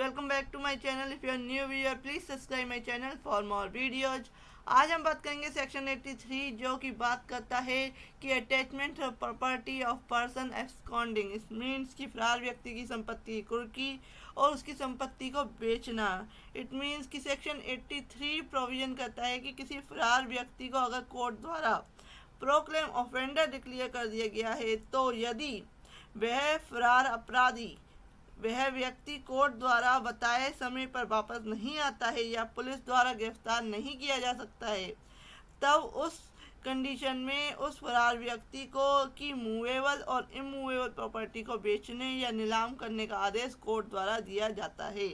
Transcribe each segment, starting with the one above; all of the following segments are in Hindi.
Welcome back to my channel. If you are new viewer please subscribe my channel for more videos. आज हम बात करेंगे सेक्शन 83 जो कि बात करता है कि attachment of property of person absconding. इस मीन्स कि फरार व्यक्ति की संपत्ति की कुर्की और उसकी संपत्ति को बेचना। इट मीन्स कि सेक्शन 83 प्रोविजन करता है कि किसी फरार व्यक्ति को अगर कोर्ट द्वारा प्रोक्लेम ऑफेंडर डिक्लेयर कर दिया गया है तो यदि वह फरार अपराधी वह व्यक्ति कोर्ट द्वारा बताए समय पर वापस नहीं आता है या पुलिस द्वारा गिरफ्तार नहीं किया जा सकता है, तब उस कंडीशन में उस फरार व्यक्ति को की मूवेबल और इमूवेबल प्रॉपर्टी को बेचने या नीलाम करने का आदेश कोर्ट द्वारा दिया जाता है।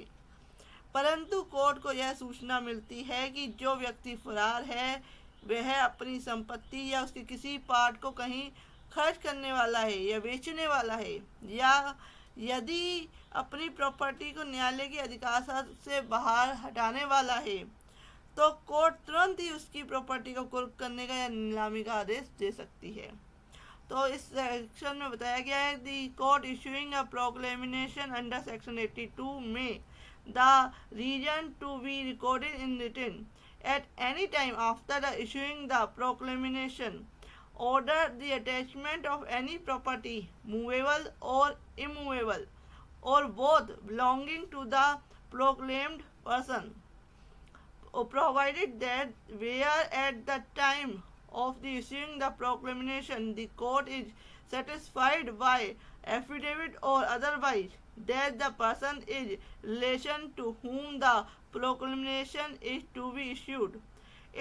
परंतु कोर्ट को यह सूचना मिलती है कि जो व्यक्ति फरार है वह अपनी संपत्ति या उसके किसी पार्ट को कहीं खर्च करने वाला है या बेचने वाला है, या यदि अपनी प्रॉपर्टी को न्यायालय के अधिकार से बाहर हटाने वाला है तो कोर्ट तुरंत ही उसकी प्रॉपर्टी को कुर्क करने का या नीलामी का आदेश दे सकती है। तो इस सेक्शन में बताया गया है the court issuing a proclamation under section 82 में the reason to be recorded in written at any time after the issuing the proclamation order the attachment of any property movable or immovable or both belonging to the proclaimed person, provided that where at the time of the issuing the proclamation the court is satisfied by affidavit or otherwise that the person is relation to whom the proclamation is to be issued,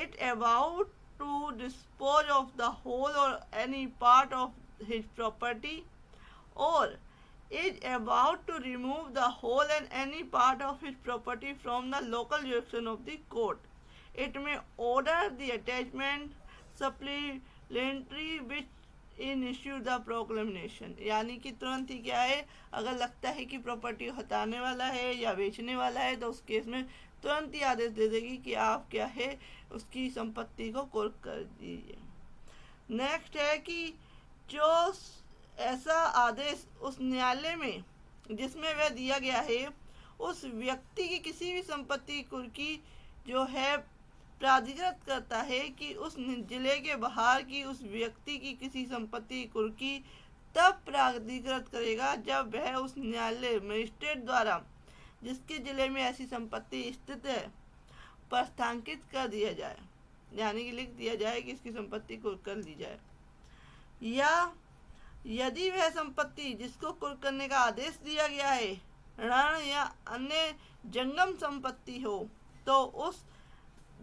it about to dispose of the whole or any part of his property, or is about to remove the whole and any part of his property from the local jurisdiction of the court, it may order the attachment supplementary which in issue the proclamation. यानी कि तुरंत ही क्या है, अगर लगता है कि प्रॉपर्टी हटाने वाला है या बेचने वाला है तो उस केस में तुरंत ही आदेश दे देगी कि आप क्या है उसकी संपत्ति को कुर्क कर दीजिए। नेक्स्ट है कि जो ऐसा आदेश उस न्यायालय में जिसमें वह दिया गया है उस व्यक्ति की किसी भी संपत्ति कुर्की जो है प्राधिकृत करता है कि उस जिले के बाहर की उस व्यक्ति की किसी संपत्ति कुर्की तब प्राधिकृत करेगा जब वह उस न्यायालय मजिस्ट्रेट द्वारा जिसके जिले में ऐसी संपत्ति स्थित है प्रस्थांकित कर दिया जाए, यानी कि लिख दिया जाए कि इसकी संपत्ति कुर्क कर ली जाए, या यदि वह संपत्ति जिसको कुर्क करने का आदेश दिया गया है ऋण या अन्य जंगम संपत्ति हो तो उस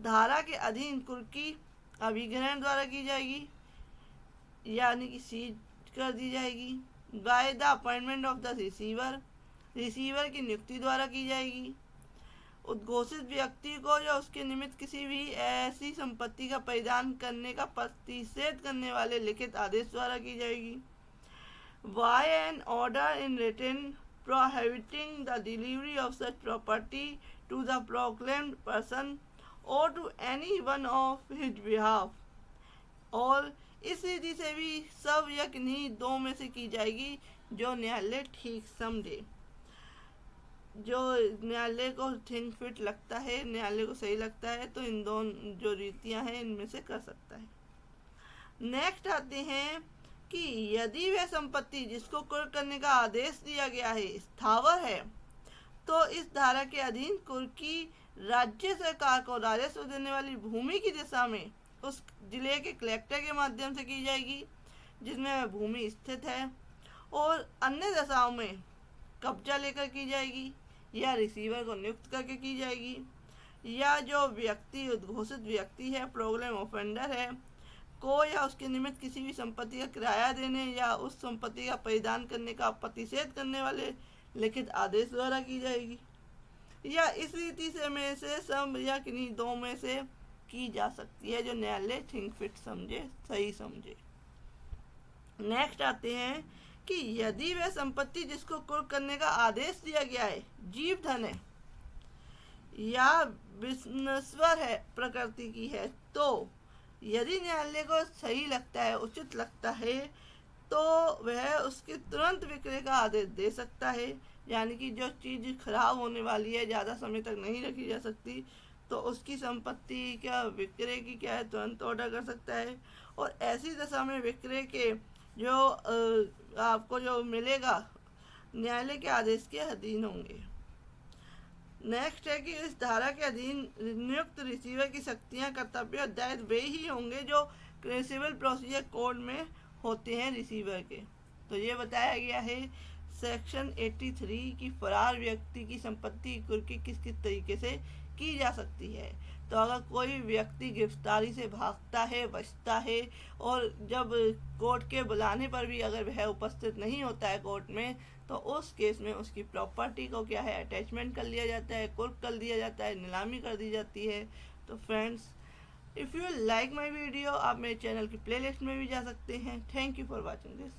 धारा के अधीन कुर्की अभिग्रहण द्वारा की जाएगी, यानी कि सीज कर दी जाएगी। By the appointment of the receiver की नियुक्ति द्वारा की जाएगी। उद्घोषित व्यक्ति को या उसके निमित्त किसी भी ऐसी संपत्ति का परिधान करने का प्रतिषेध करने वाले लिखित आदेश द्वारा की जाएगी। By an order in written prohibiting the delivery of such property to the proclaimed person और to any one of his behalf, और इस विधि से भी सब या किन्हीं दो में से की जाएगी जो न्यायालय ठीक समझे, जो न्यायालय को थिंक फिट लगता है, न्यायालय को सही लगता है तो इन दोनों जो रीतियां हैं इनमें से कर सकता है। नेक्स्ट आते हैं कि यदि वह संपत्ति जिसको कुर्क करने का आदेश दिया गया है स्थावर है तो इस धारा के अधीन कुर्की राज्य सरकार को राजस्व देने वाली भूमि की दिशा में उस जिले के कलेक्टर के माध्यम से की जाएगी जिसमें वह भूमि स्थित है, और अन्य दशाओं में कब्जा लेकर की जाएगी या रिसीवर को नियुक्त करके की जाएगी, या जो व्यक्ति उद्घोषित व्यक्ति है प्रोक्लेम ऑफेंडर है को या उसके निमित्त किसी भी संपत्ति का किराया देने या उस संपत्ति का परिधान करने का प्रतिषेध करने वाले लिखित आदेश द्वारा की जाएगी, या इस रीति से में से सब या किन्हीं दो में से की जा सकती है जो न्यायालय थिंक फिट समझे, सही समझे। नेक्स्ट आते हैं कि यदि वह संपत्ति जिसको कुर्क करने का आदेश दिया गया है जीव धन है या विनश्वर है प्रकृति की है तो यदि न्यायालय को सही लगता है, उचित लगता है तो वह उसके तुरंत विक्रय का आदेश दे सकता है, यानी कि जो चीज़ खराब होने वाली है, ज़्यादा समय तक नहीं रखी जा सकती, तो उसकी संपत्ति क्या विक्रय की क्या है तुरंत ऑर्डर कर सकता है। और ऐसी दशा में विक्रय के जो आपको जो मिलेगा न्यायालय के आदेश के अधीन होंगे। नेक्स्ट है कि इस धारा के अधीन नियुक्त रिसीवर की शक्तियां, कर्तव्य और दायित्व वे ही होंगे जो सिविल प्रोसीजर कोड में होते हैं रिसीवर के। तो ये बताया गया है सेक्शन 83 की फरार व्यक्ति की संपत्ति की कुर्की किस किस तरीके से की जा सकती है। तो अगर कोई व्यक्ति गिरफ्तारी से भागता है, बचता है, और जब कोर्ट के बुलाने पर भी अगर वह उपस्थित नहीं होता है कोर्ट में, तो उस केस में उसकी प्रॉपर्टी को क्या है अटैचमेंट कर लिया जाता है, कुर्क कर दिया जाता है, नीलामी कर दी जाती है। तो friends, if you like my video, आप मेरे चैनल की प्लेलिस्ट में भी जा सकते हैं। Thank you for watching this.